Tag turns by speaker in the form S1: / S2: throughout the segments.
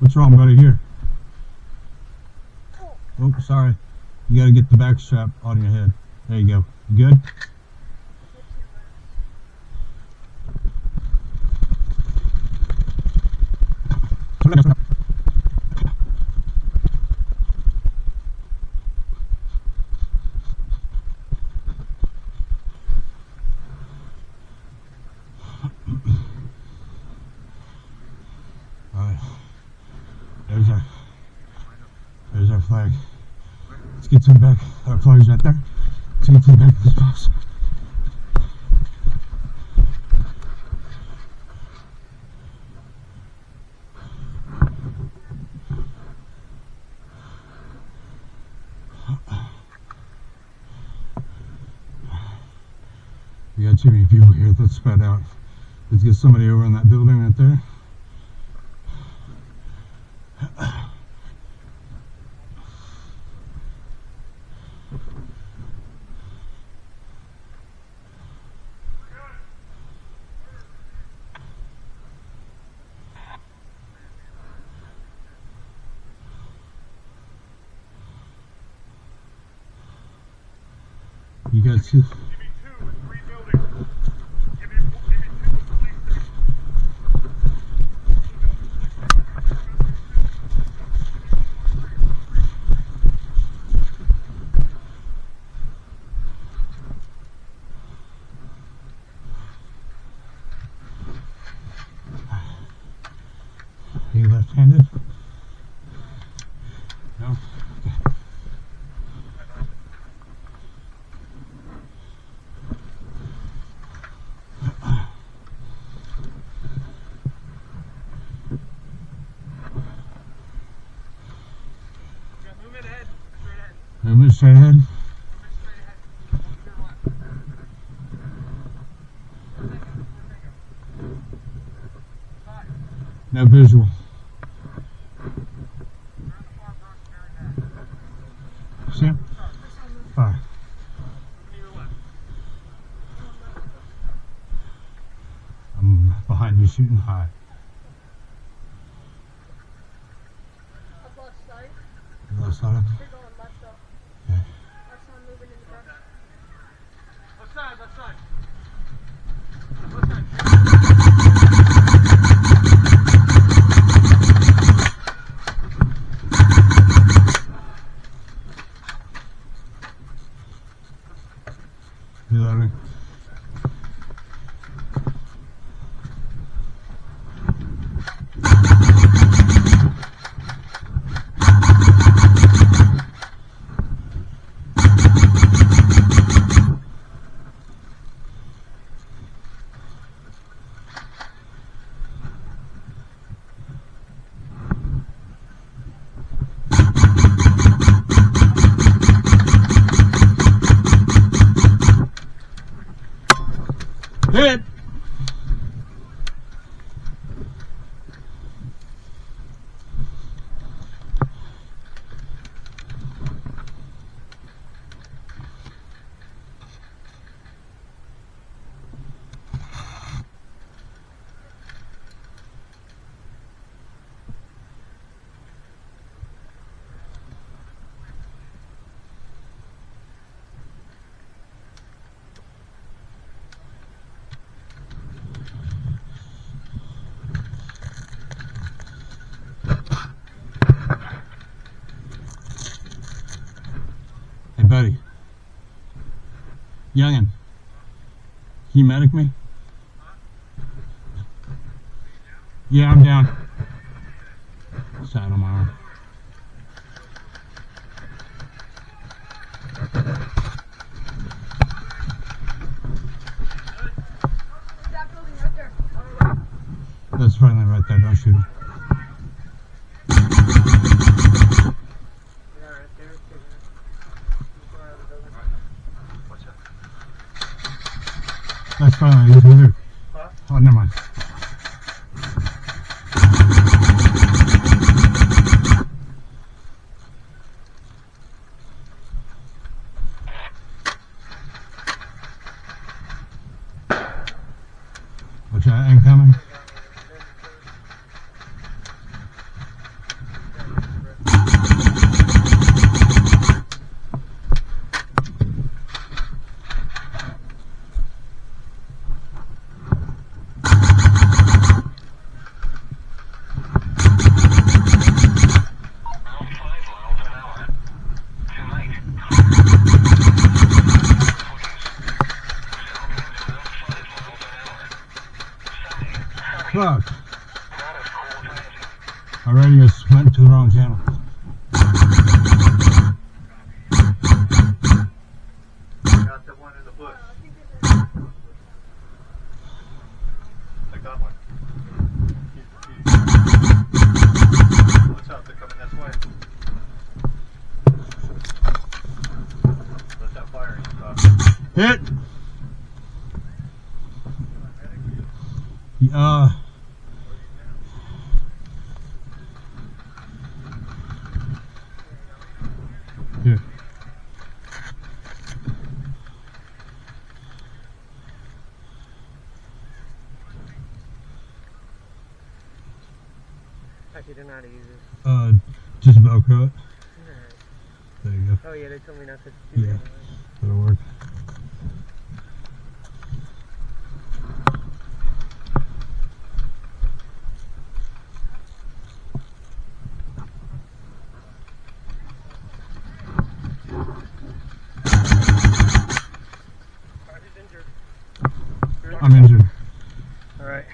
S1: What's wrong, buddy? Here. Oh, sorry. You gotta get the back strap on your head. There you go. You good? Alright. There's our flag. Let's get to the back. Our flag's right there. Let's get to the back of this bus. We got too many people here. Let's spread out. Let's get somebody over in that building right there. You guys see? Are you left-handed? No? Okay. Moving straight ahead. No visual. Sam? Fire. I'm behind you shooting high. Left side? Okay.
S2: Left side, left side.
S1: Reloading. Hit! Hey, buddy. Youngin'. Can you medic me? Yeah, I'm down. Side on my arm.
S2: That building right there.
S1: That's friendly right there. Don't shoot him. That's friendly. He's with her.
S2: Huh?
S1: Oh, never mind. What's that? Incoming? Fuck. Our radio went to the wrong channel.
S3: Got the one in the bush. I got one. What's up? They're coming this way. Let that fire stop.
S1: Hit! Here.
S4: Actually, don't know how to use this.
S1: Just Velcro it.
S4: Alright.
S1: There you go.
S4: Oh yeah, they told me not to do
S1: Yeah.
S4: that.
S1: That'll work.
S4: Who's injured?
S1: I'm injured.
S4: Alright.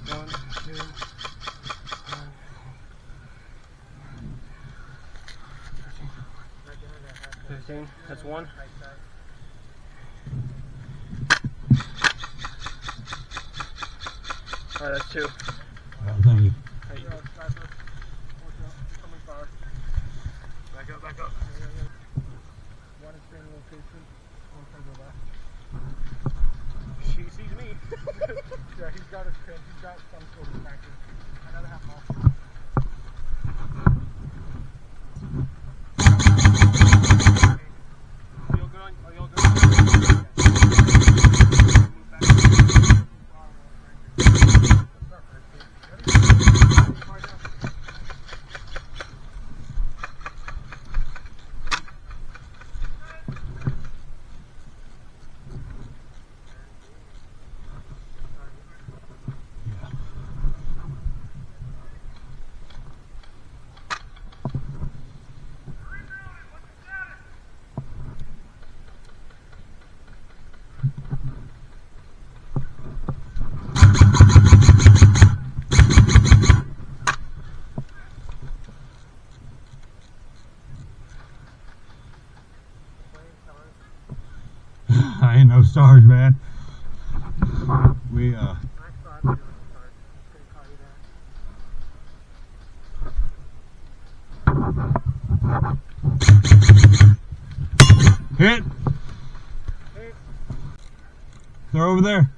S4: 1, 2, 15. That's one. Alright, that's two.
S1: Thank you.
S4: Back up, back up.
S2: One is staying location, one further left.
S4: She sees me.
S2: Yeah, he's got his pin. He's got some sort of package. Another half mile.
S4: You all good on? Are you all good on? Move back.
S1: I ain't no stars, man. We,
S4: I thought it was hard. Couldn't call you that.
S1: hit!
S4: Hit.
S1: They're over there.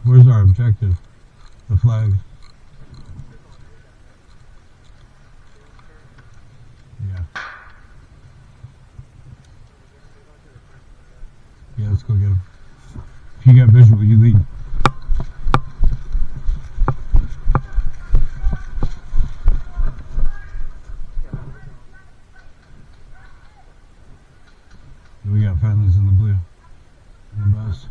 S1: Where's our objective? The flag. Yeah. Yeah, let's go get him. If you got visual, you lead. We got families in the blue. On the bus.